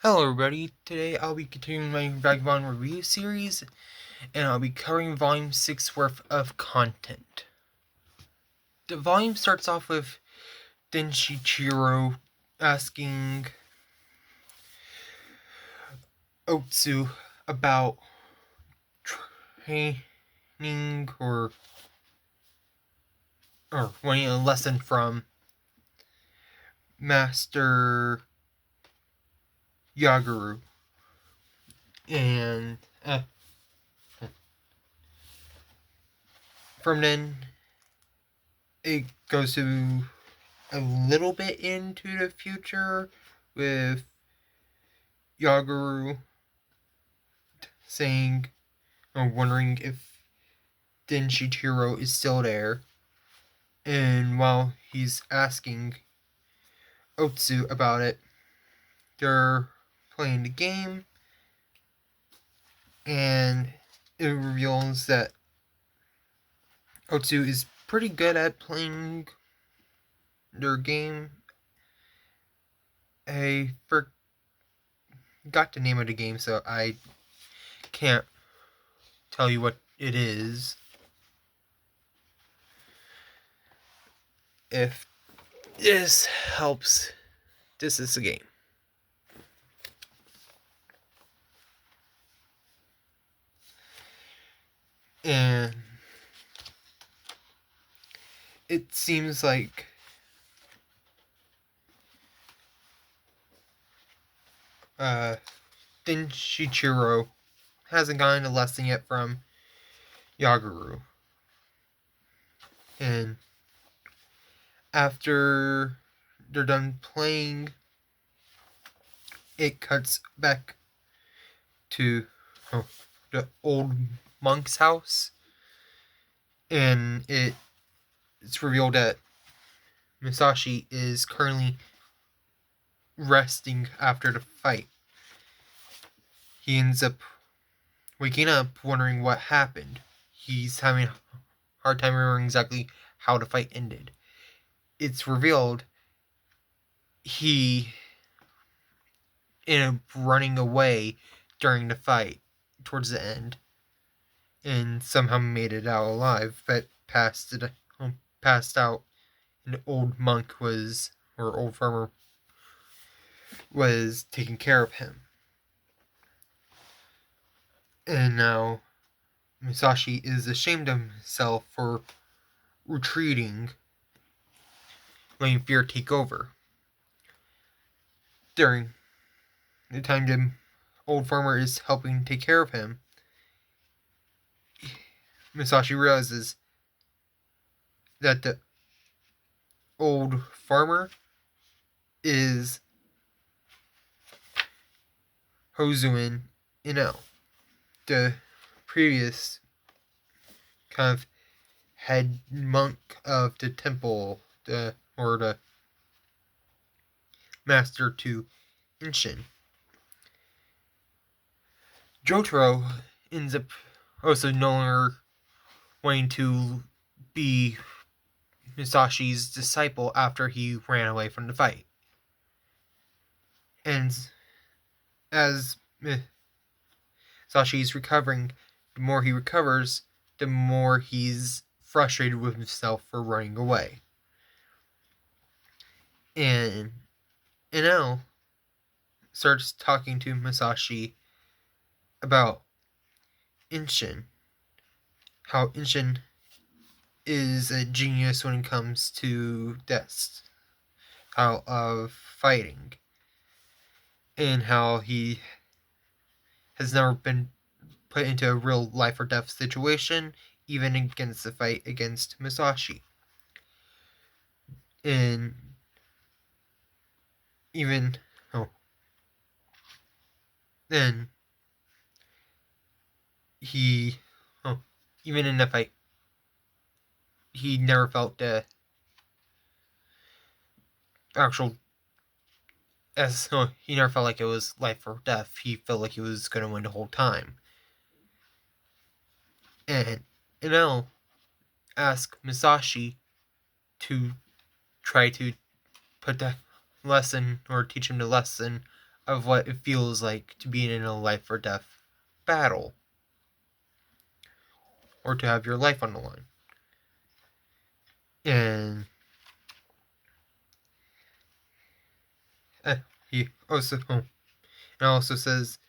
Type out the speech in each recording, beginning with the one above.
Hello everybody, today I'll be continuing my Vagabond review series, and I'll be covering Volume 6 worth of content. The volume starts off with Denshichiro asking Otsu about training or wanting a lesson from Master Yaguru. And from then, it goes to a little bit into the future with Yaguru saying or wondering if Denshichiro is still there. And while he's asking Otsu about it, they're playing the game, and it reveals that Otsu is pretty good at playing their game. I forgot the name of the game, so I can't tell you what it is. If this helps, this is the game. And it seems like Denshichiro hasn't gotten a lesson yet from Yaguru. And after they're done playing, it cuts back to the old monk's house, and it's revealed that Musashi is currently resting after the fight. He ends up waking up wondering what happened. He's having a hard time remembering exactly how the fight ended. It's revealed he ended up running away during the fight towards the end, and somehow made it out alive, but passed out. And the old monk old farmer was taking care of him. And now Musashi is ashamed of himself for retreating, letting fear take over. During the time the old farmer is helping take care of him, Musashi realizes that the old farmer is Hozuin Inel, the previous kind of head monk of the temple, or the master to Inshin. Jotaro ends up also no longer wanting to be Musashi's disciple after he ran away from the fight. And as Musashi's recovering, the more he recovers, the more he's frustrated with himself for running away. And Inel starts talking to Musashi about Inshin. How Inshin is a genius when it comes to that style of fighting. And how he has never been put into a real life or death situation, even against the fight against Musashi. And even then even in the fight, he never felt the actual he never felt like it was life or death. He felt like he was going to win the whole time. And Inel asked Musashi to try to put the lesson or teach him the lesson of what it feels like to be in a life or death battle, or to have your life on the line. And he also says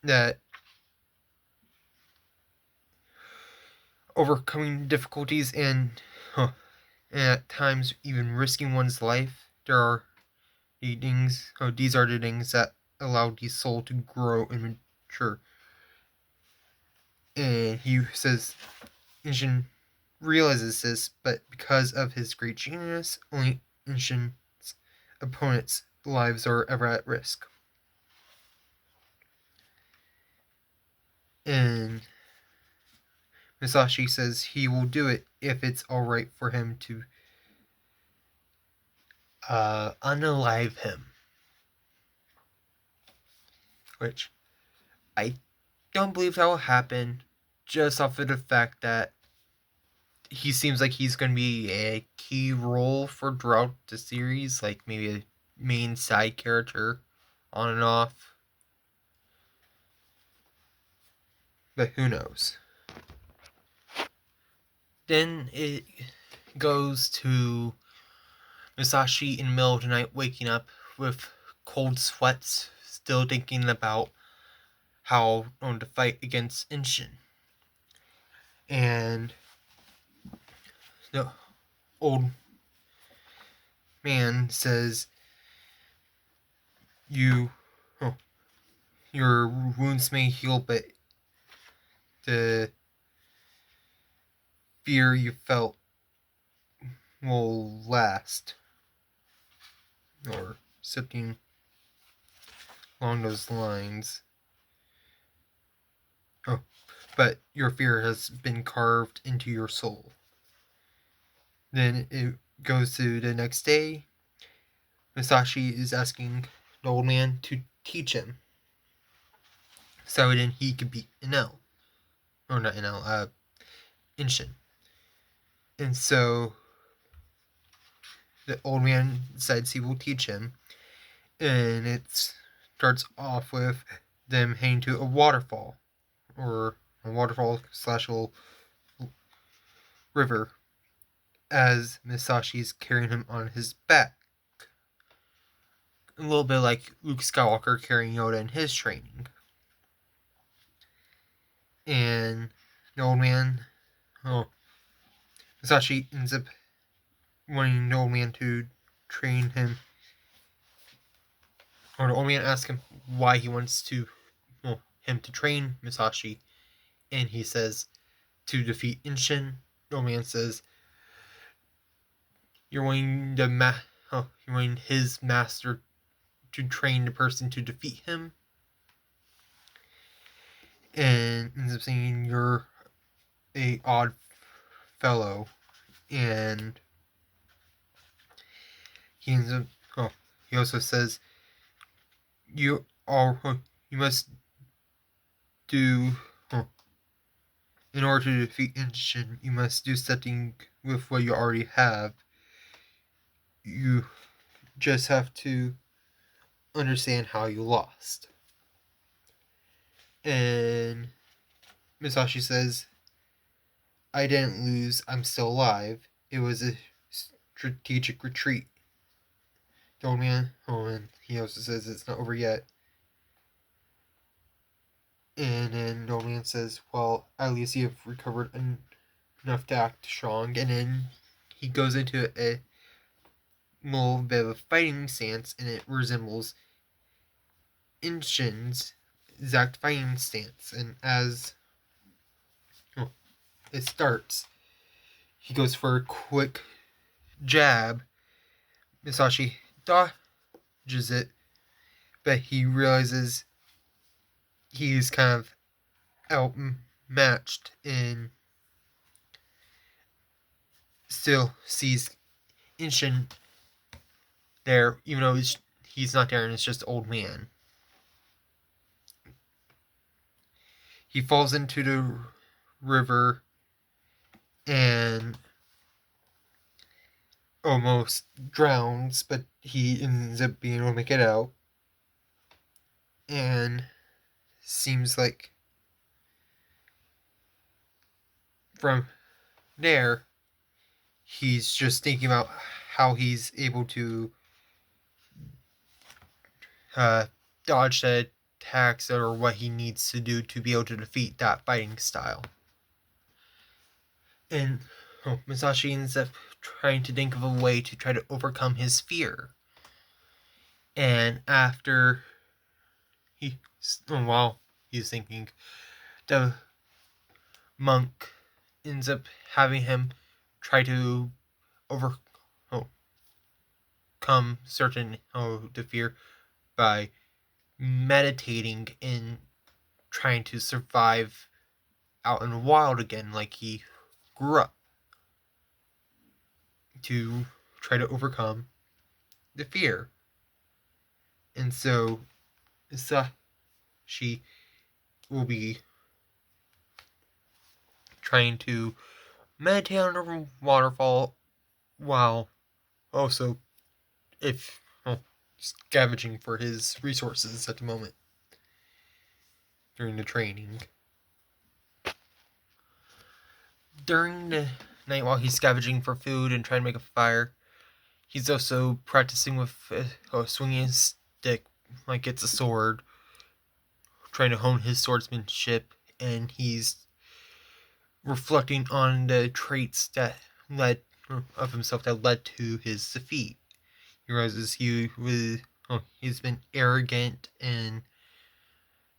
that overcoming difficulties and at times even risking one's life, these are the things that allow the soul to grow and mature. And he says Inshin realizes this, but because of his great genius, only Inshin's opponents' lives are ever at risk. And Masashi says he will do it if it's alright for him to unalive him. Which I don't believe that will happen, just off of the fact that he seems like he's going to be a key role for throughout the series, like maybe a main side character on and off. But who knows? Then it goes to Masashi in the middle of the night waking up with cold sweats, still thinking about how to fight against Inshin. And the old man says, your wounds may heal, but the fear you felt will last. Or something along those lines. But your fear has been carved into your soul. Then it goes to the next day. Masashi is asking the old man to teach him, so then he could beat Enel. Or not Enel, Inshin. And so the old man decides he will teach him. And it starts off with them heading to a waterfall. Or a waterfall / river. As Masashi's carrying him on his back. A little bit like Luke Skywalker carrying Yoda in his training. And the old man, Masashi ends up wanting the old man to train him. Or the old man asks him why he wants him to train Masashi. And he says, to defeat Inshin. The old man says, you're wanting his master to train the person to defeat him. And ends up saying, you're a odd fellow. And he ends up, he also says, you must do, in order to defeat Inshin, you must do something with what you already have. You just have to understand how you lost. And Masashi says, I didn't lose, I'm still alive. It was a strategic retreat. The old man, and he also says it's not over yet. And then the old man says, well, at least you have recovered enough to act strong. And then he goes into a little bit of a fighting stance, and it resembles Inshin's exact fighting stance. And as it starts, he goes for a quick jab. Masashi dodges it, but he realizes he's kind of outmatched and still sees Inshin there, even though he's not there and it's just old man. He falls into the river, and almost drowns, but he ends up being able to make it out. And seems like from there, he's just thinking about how he's able to dodge the attacks or what he needs to do to be able to defeat that fighting style. And Masashi ends up trying to think of a way to try to overcome his fear. And after while he's thinking, the monk ends up having him try to overcome certain the fear by meditating and trying to survive out in the wild again like he grew up, to try to overcome the fear. And so she will be trying to meditate on a waterfall while also scavenging for his resources at the moment during the training. During the night while he's scavenging for food and trying to make a fire, he's also practicing with swinging his stick like it's a sword, trying to hone his swordsmanship, and he's reflecting on the traits that led of himself that led to his defeat. He realizes he's been arrogant and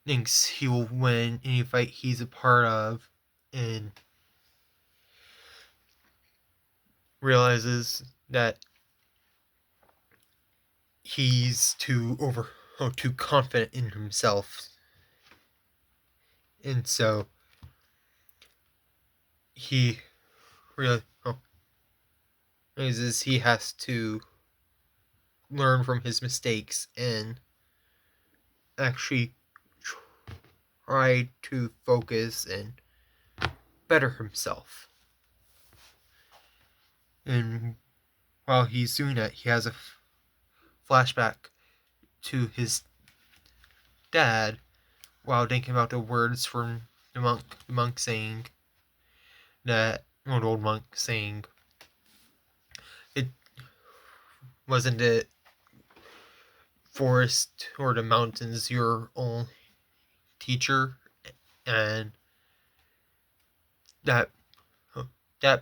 thinks he will win any fight he's a part of, and realizes that he's too confident in himself, and so he realizes he has to learn from his mistakes and actually try to focus and better himself. And while he's doing that, he has a flashback to his dad while thinking about the words from the monk saying that, an old monk saying, it wasn't the forest or the mountains your own teacher, and that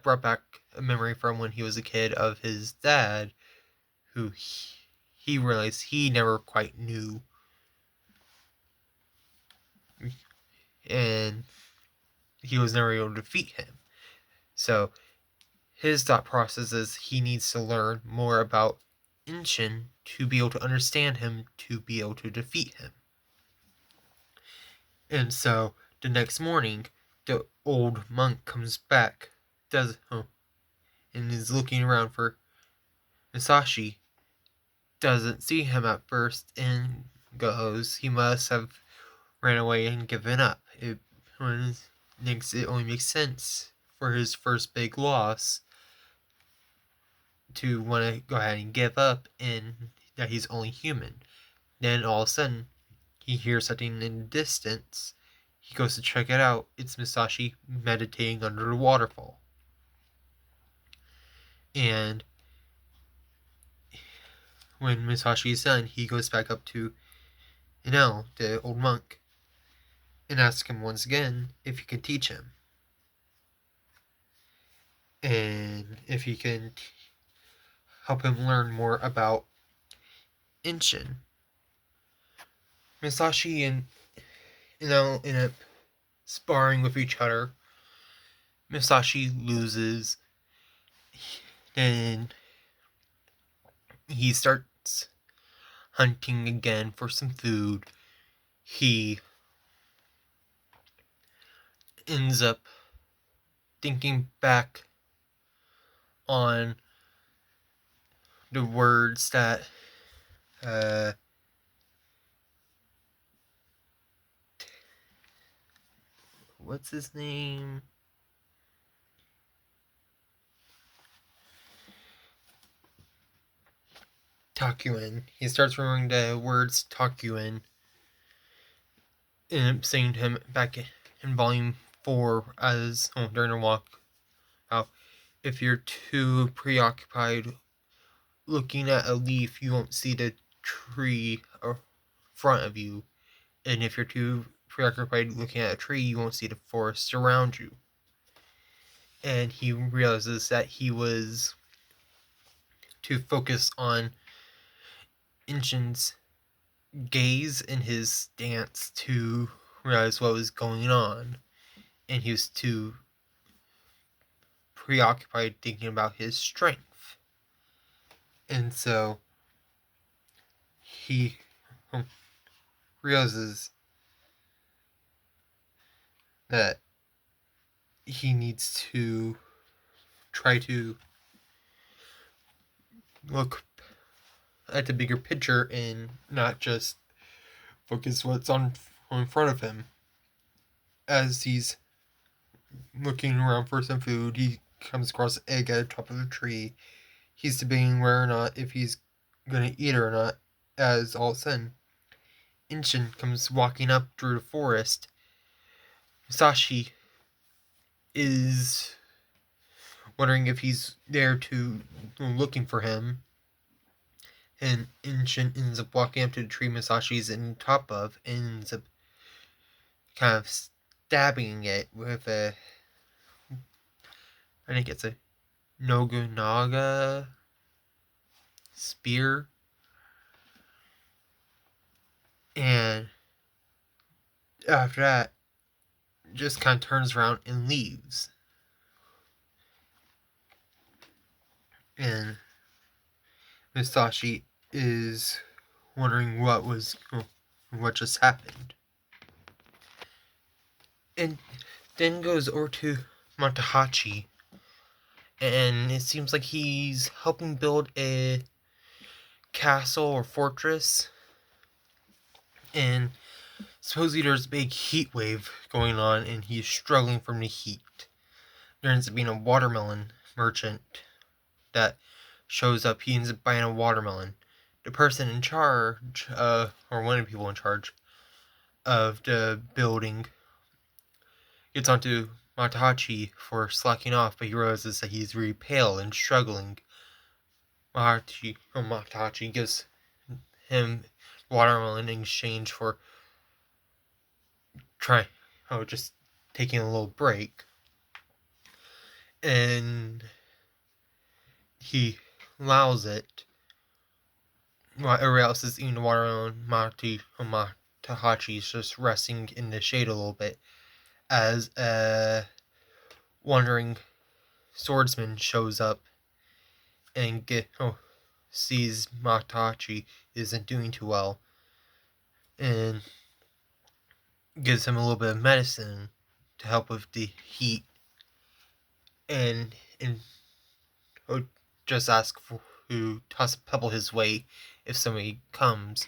brought back a memory from when he was a kid of his dad, who he realized he never quite knew, and he was never able to defeat him. So his thought process is he needs to learn more about Inshin to be able to understand him, to be able to defeat him. And so the next morning, the old monk comes back, and is looking around for Masashi, doesn't see him at first, and goes, he must have ran away and given up. It only makes sense for his first big loss to want to go ahead and give up, and that he's only human. Then all of a sudden, he hears something in the distance. He goes to check it out. It's Masashi meditating under the waterfall. And when Masashi is done, he goes back up to the old monk, and asks him once again if he can teach him. And if he can help him learn more about Inshin. Masashi and in a sparring with each other, Masashi loses, and he starts hunting again for some food. He ends up thinking back on the words that what's his name? Takuin. He starts remembering the words Takuin and saying to him back in volume 4 as during a walk, how if you're too preoccupied looking at a leaf, you won't see the tree in front of you. And if you're too preoccupied looking at a tree, you won't see the forest around you. And he realizes that he was to focus on Inshin's gaze and his stance to realize what was going on. And he was too preoccupied thinking about his strength. And so he realizes that he needs to try to look at the bigger picture and not just focus what's on in front of him. As he's looking around for some food, he comes across an egg at the top of a tree. He's debating whether or not if he's gonna eat it or not, as all of a sudden Inshin comes walking up through the forest. Musashi is wondering if he's there to looking for him, and Inshin ends up walking up to the tree Musashi's in top of and ends up kind of stabbing it with a, I think it's a Nobunaga spear. And after that, just kind of turns around and leaves. And Musashi is wondering what just happened. And then goes over to Matahachi, and it seems like he's helping build a castle or fortress, and supposedly there's a big heat wave going on and he's struggling from the heat. There ends up being a watermelon merchant that shows up. He ends up buying a watermelon. The person in charge, or one of the people in charge of the building, gets onto Matahachi for slacking off, but he realizes that he's really pale and struggling. Matahachi gives him watermelon in exchange for just taking a little break. And he allows it. While everybody else is eating the watermelon, Matahachi is just resting in the shade a little bit as a wandering swordsman shows up and sees Matahachi isn't doing too well and gives him a little bit of medicine to help with the heat, and just ask to toss a pebble his way if somebody comes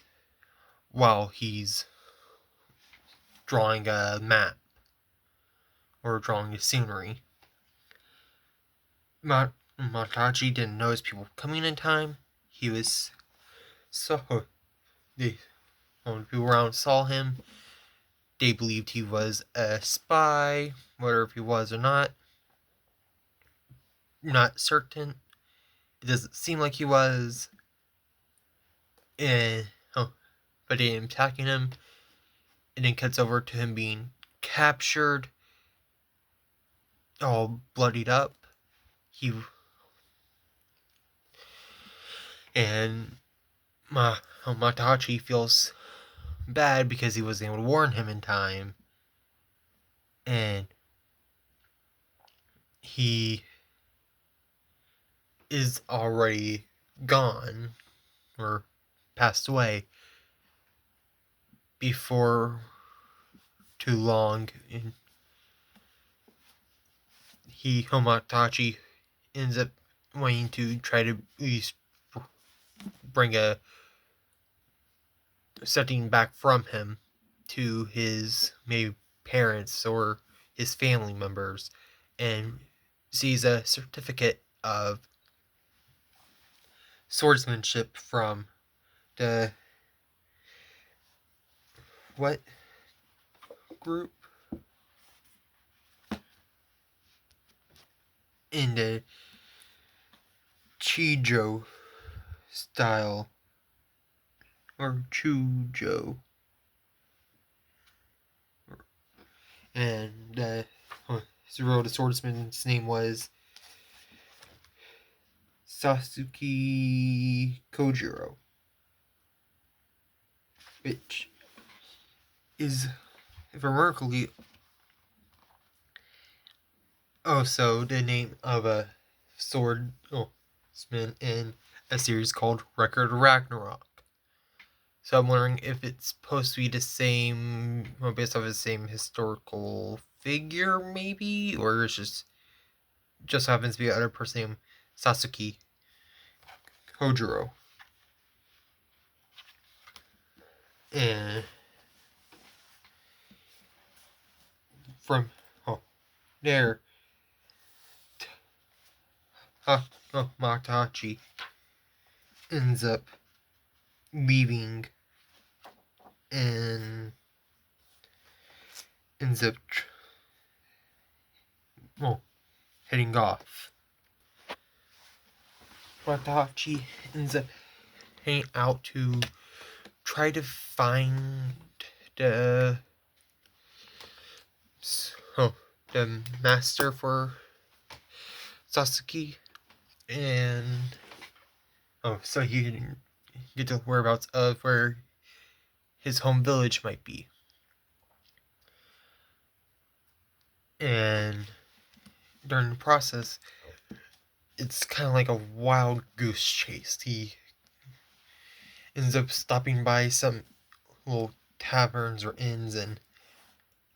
while he's drawing a map or drawing the scenery. Matahachi didn't notice people coming in time. He was the people around saw him. They believed he was a spy, whether if he was or not certain. It doesn't seem like he was. But they ended up attacking him. And then cuts over to him being captured, all bloodied up. And Matahachi feels bad because he wasn't able to warn him in time. And he is already gone or passed away before too long. And Matahachi ends up wanting to try to at least bring something back from him to his maybe parents or his family members, and sees a certificate of swordsmanship from the what group? In the Chijo style, or Chujo, and the swordsman's name was Sasuke Kojiro, which is, if remarkably, also the name of a swordsman in a series called Record of Ragnarok. So I'm wondering if it's supposed to be the same, well, based off the same historical figure, maybe, or it's just happens to be another person named Sasuke Kojiro. And from there, Matachi ends up leaving and ends up heading off. Matachi ends up heading out to try to find the the master for Sasuke, and so he can get the whereabouts of where his home village might be. And during the process, it's kind of like a wild goose chase. He ends up stopping by some little taverns or inns and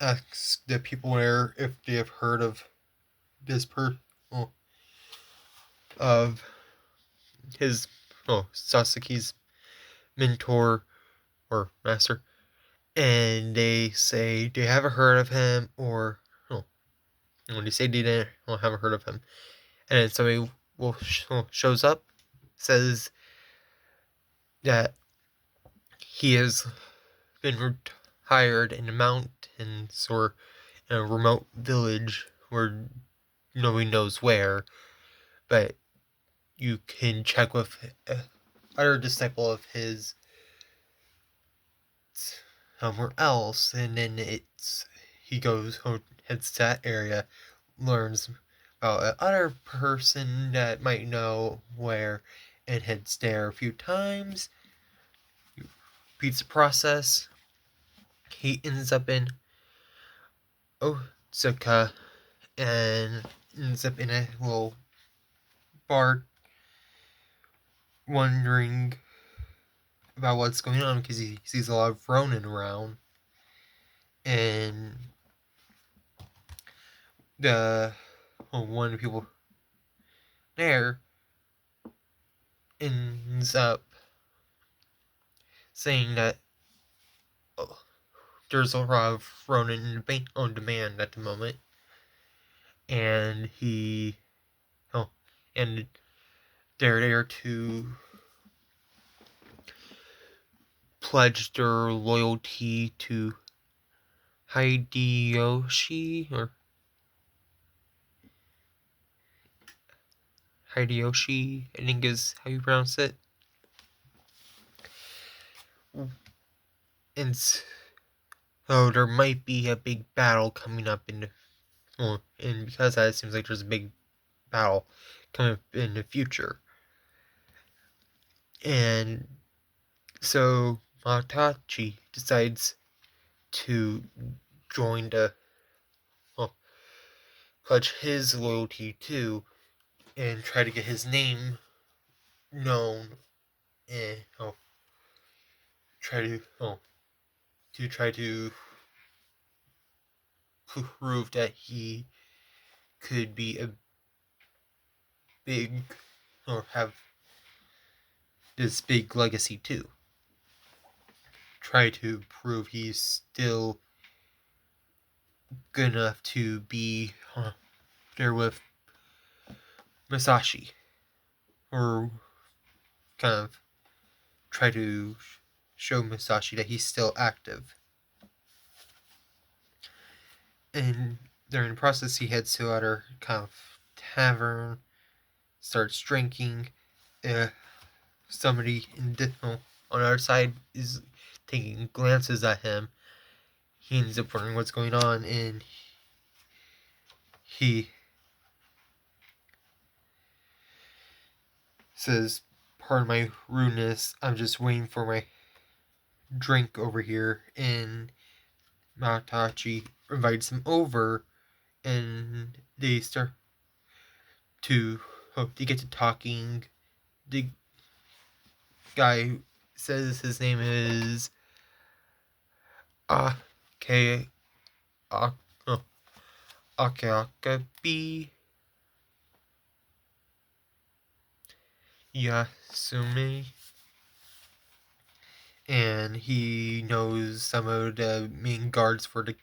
asks the people there if they have heard of this of his Sasuke's mentor or master, and they say they haven't heard of him, or when they say they haven't heard of him, and then somebody shows up, says that he has been retired in the mountains or in a remote village where nobody knows where, but you can check with other disciple of his somewhere else, and then he heads to that area, learns about another person that might know where, and heads there a few times, repeats the process. He ends up in Otsuka and ends up in a little bar wondering about what's going on because he sees a lot of Ronin around, and one of the people there ends up saying that there's a lot of Ronin on demand at the moment, and and they're there to pledge their loyalty to Hideyoshi, I think is how you pronounce it. And so there might be a big battle coming up and because that, it seems like there's a big battle coming up in the future. And so Matachi decides to join the pledge his loyalty to and try to get his name known, and try to prove that he could be a big or have this big legacy too. Try to prove he's still good enough to be there with Masashi, or kind of try to show Musashi that he's still active. And during the process, he heads to other kind of tavern, starts drinking. Somebody on the other side is taking glances at him. He ends up wondering what's going on, and he says, "Pardon my rudeness, I'm just waiting for my drink over here." And Matachi invites him over, and they start to they get to talking. The guy says his name is Ake Akabi Yasume, and he knows some of the main guards for the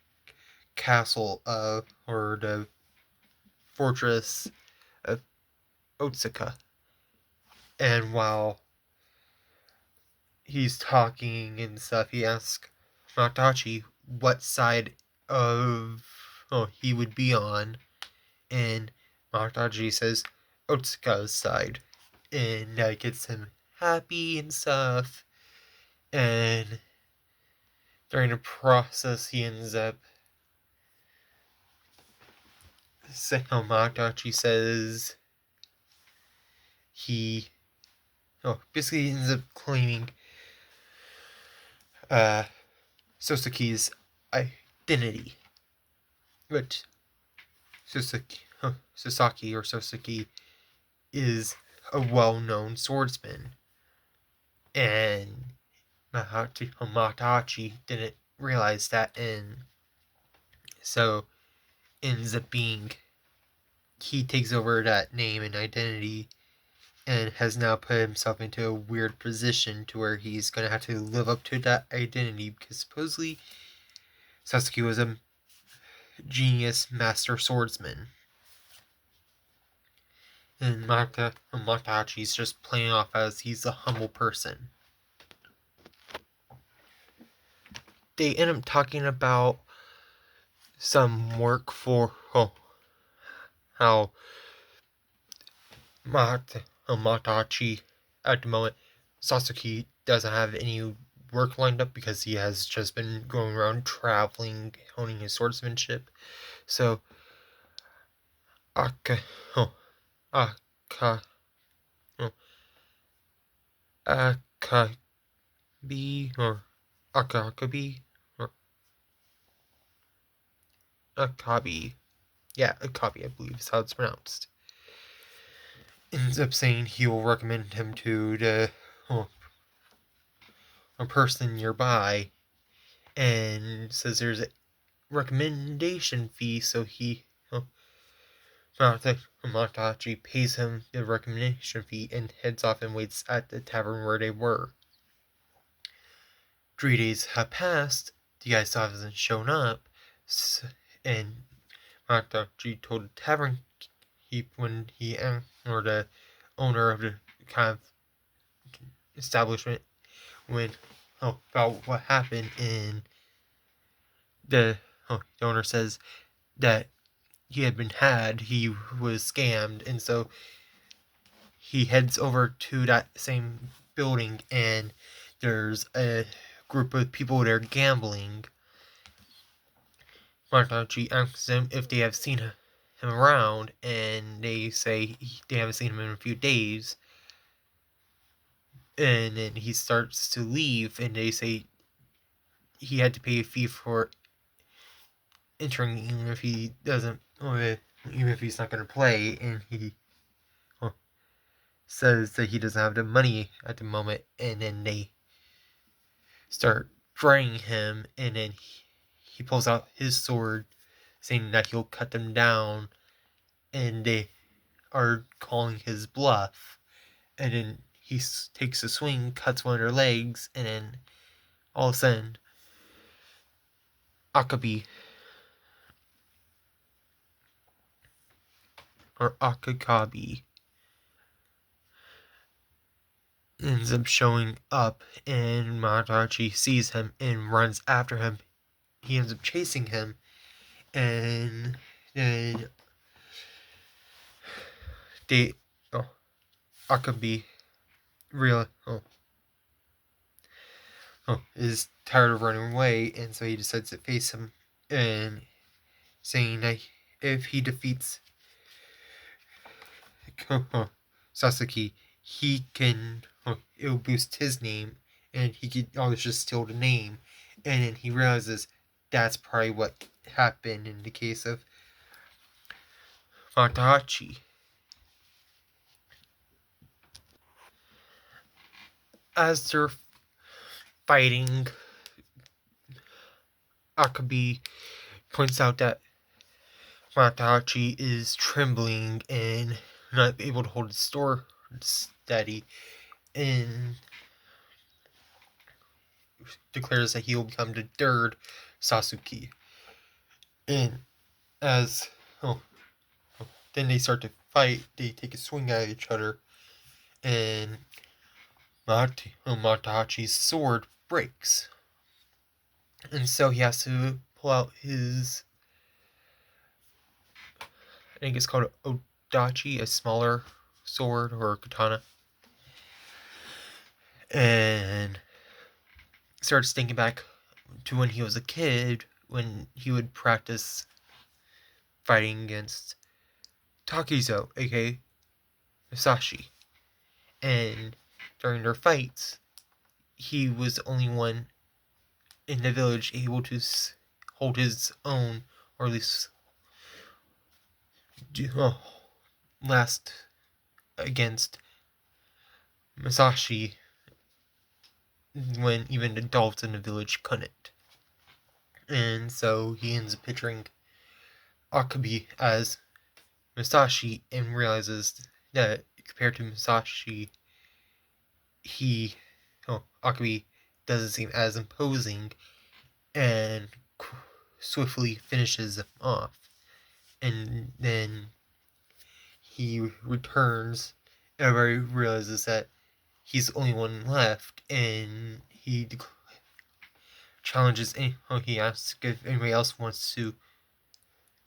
castle or the fortress of Otsuka. And while he's talking and stuff, he asks Matachi what side of he would be on, and Matachi says Otsuka's side, and that gets him happy and stuff. And during the process, he ends up Matachi says he basically ends up claiming Sosaki's identity. But Sasaki or Sosaki is a well-known swordsman, and Matachi didn't realize that, and so ends up being he takes over that name and identity, and has now put himself into a weird position to where he's going to have to live up to that identity, because supposedly Sasuke was a genius master swordsman. And Matachi's just playing off as he's a humble person. They end up talking about some work for how Matachi at the moment, Sasuke doesn't have any work lined up because he has just been going around traveling, honing his swordsmanship. So Akabi or Akabi or Akabi. Yeah, Akabi, I believe is how it's pronounced. Ends up saying he will recommend him to the a person nearby, and says there's a recommendation fee, so he Matachi pays him the recommendation fee and heads off and waits at the tavern where they were. 3 days have passed, the guy still hasn't shown up, and Matachi told the tavern when he or the owner of the kind of establishment when about what happened, and the owner says that he was scammed, and so he heads over to that same building, and there's a group of people there gambling. Matachi asks them if they have seen him around, and they say they haven't seen him in a few days. And then he starts to leave, and they say he had to pay a fee for entering, even if he doesn't, even if he's not going to play. And he says that he doesn't have the money at the moment, and then they start draining him, and then he pulls out his sword, saying that he'll cut them down, and they are calling his bluff. And then he takes a swing, cuts one of their legs, and then all of a sudden, Akabi or Akakabi ends up showing up, and Matachi sees him and runs after him. He ends up chasing him, and then Akabe is tired of running away, and so he decides to face him, and saying that if he defeats Sasuke, he can it will boost his name, and he could always just steal the name. And then he realizes that's probably what happened in the case of Matahachi. As they're fighting, Akabe points out that Matahachi is trembling and not able to hold his sword steady, and declares that he will become the third Sasuke. And as then they start to fight, they take a swing at each other, and Matahachi's sword breaks. And so he has to pull out his, I think it's called Odachi, a smaller sword or katana, and starts thinking back to when he was a kid, when he would practice fighting against Takizo, aka Musashi. And during their fights, he was the only one in the village able to hold his own, or at least last against Musashi when even adults in the village couldn't. And so he ends up picturing Akabe as Musashi and realizes that compared to Musashi, Akabe doesn't seem as imposing, and swiftly finishes him off. And then he returns, and everybody realizes that he's the only one left, and he challenges, he asks if anybody else wants to,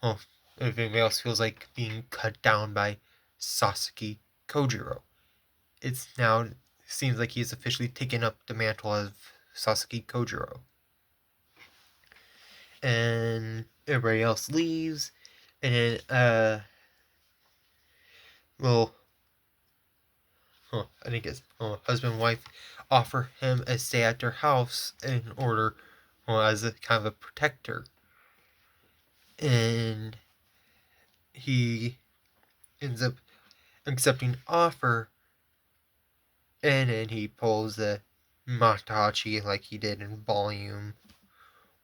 if anybody else feels like being cut down by Sasuke Kojiro. It's now seems like he's officially taken up the mantle of Sasuke Kojiro. And everybody else leaves, and then I think his husband and wife offer him a stay at their house in order, as a kind of a protector. And he ends up accepting the offer, and then he pulls the Matahachi like he did in Volume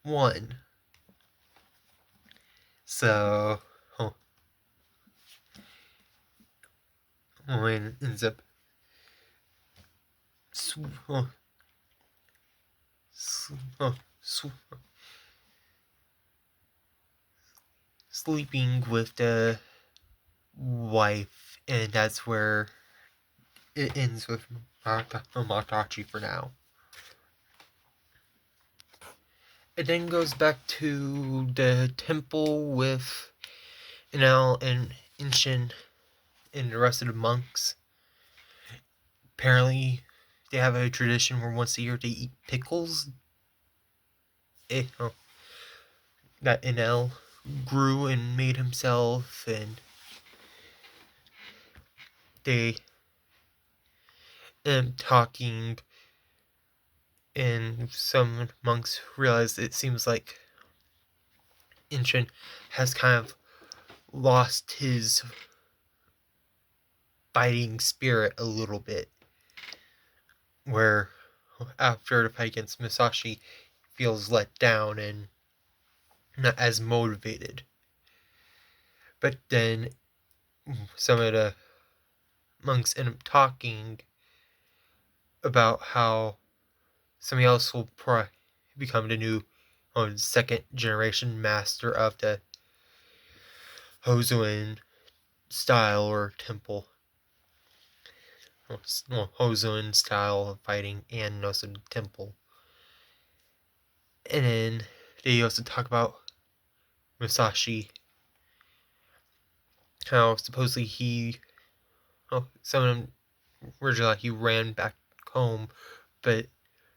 1. So, and ends up sleeping with the wife, and that's where it ends with Matachi for now. It then goes back to the temple with Inel and Inshin and the rest of the monks. Apparently, they have a tradition where once a year they eat pickles. That Inel grew and made himself, and they am talking, and some monks realize it seems like Inshin has kind of lost his fighting spirit a little bit, where after the fight against Musashi feels let down and not as motivated. But then some of the monks end up talking about how somebody else will become the new second generation master of the Hozoin style or temple. Hozoin style of fighting, and also the temple. And then they also talk about Musashi, how supposedly some of them originally he ran back home, but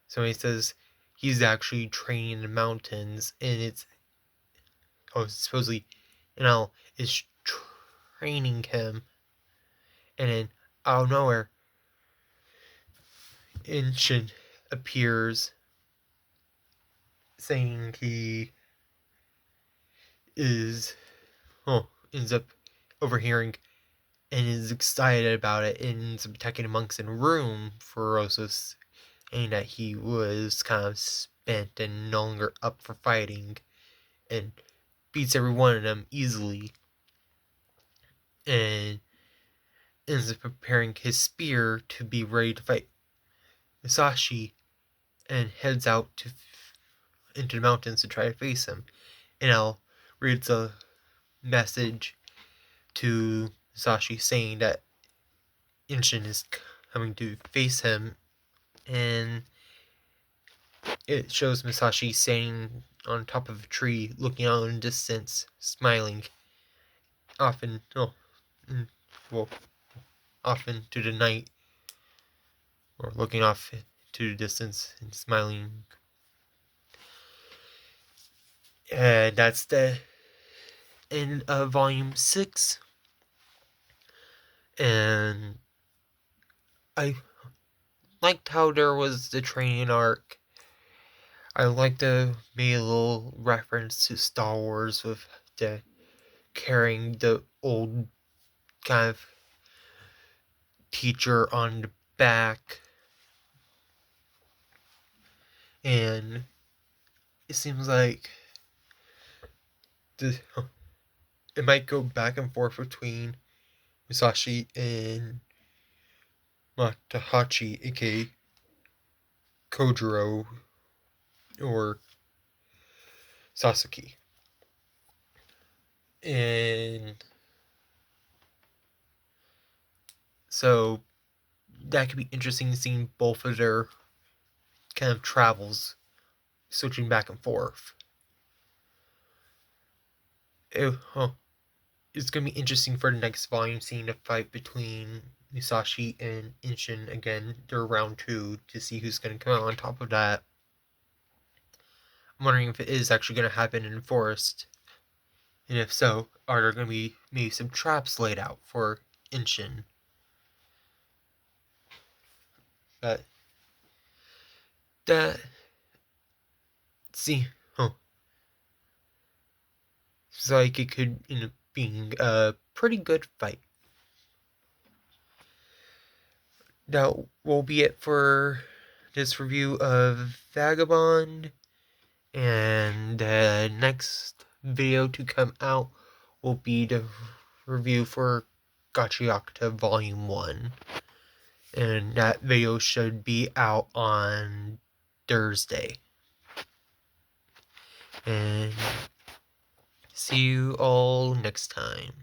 somebody says he's actually training in the mountains, and it's supposedly is training him, and then out of nowhere, Inshin appears, saying he is ends up overhearing and is excited about it, and ends up attacking the monks in a room for Rosas, saying that he was kind of spent and no longer up for fighting, and beats every one of them easily, and ends up preparing his spear to be ready to fight Musashi, and heads out into the mountains to try to face him. And I'll reads a message to Musashi saying that Inshin is coming to face him, and it shows Musashi standing on top of a tree, looking out in the distance, smiling, often off into the night, or looking off to the distance and smiling. And that's the end of Volume 6. And I liked how there was the training arc. I liked the made a little reference to Star Wars with the carrying the old kind of teacher on the back, and it seems like it might go back and forth between Musashi and Matahachi, aka Kojiro or Sasuke. And so that could be interesting, seeing both of their kind of travels switching back and forth. It's going to be interesting for the next volume, seeing the fight between Musashi and Inshin again. They're round 2 to see who's going to come out on top of that. I'm wondering if it is actually going to happen in the forest. And if so, are there going to be maybe some traps laid out for Inshin? But that seems like it could end up being a pretty good fight. That will be it for this review of Vagabond. And the next video to come out will be the review for Gachiakta Volume 1. And that video should be out on Thursday. And see you all next time.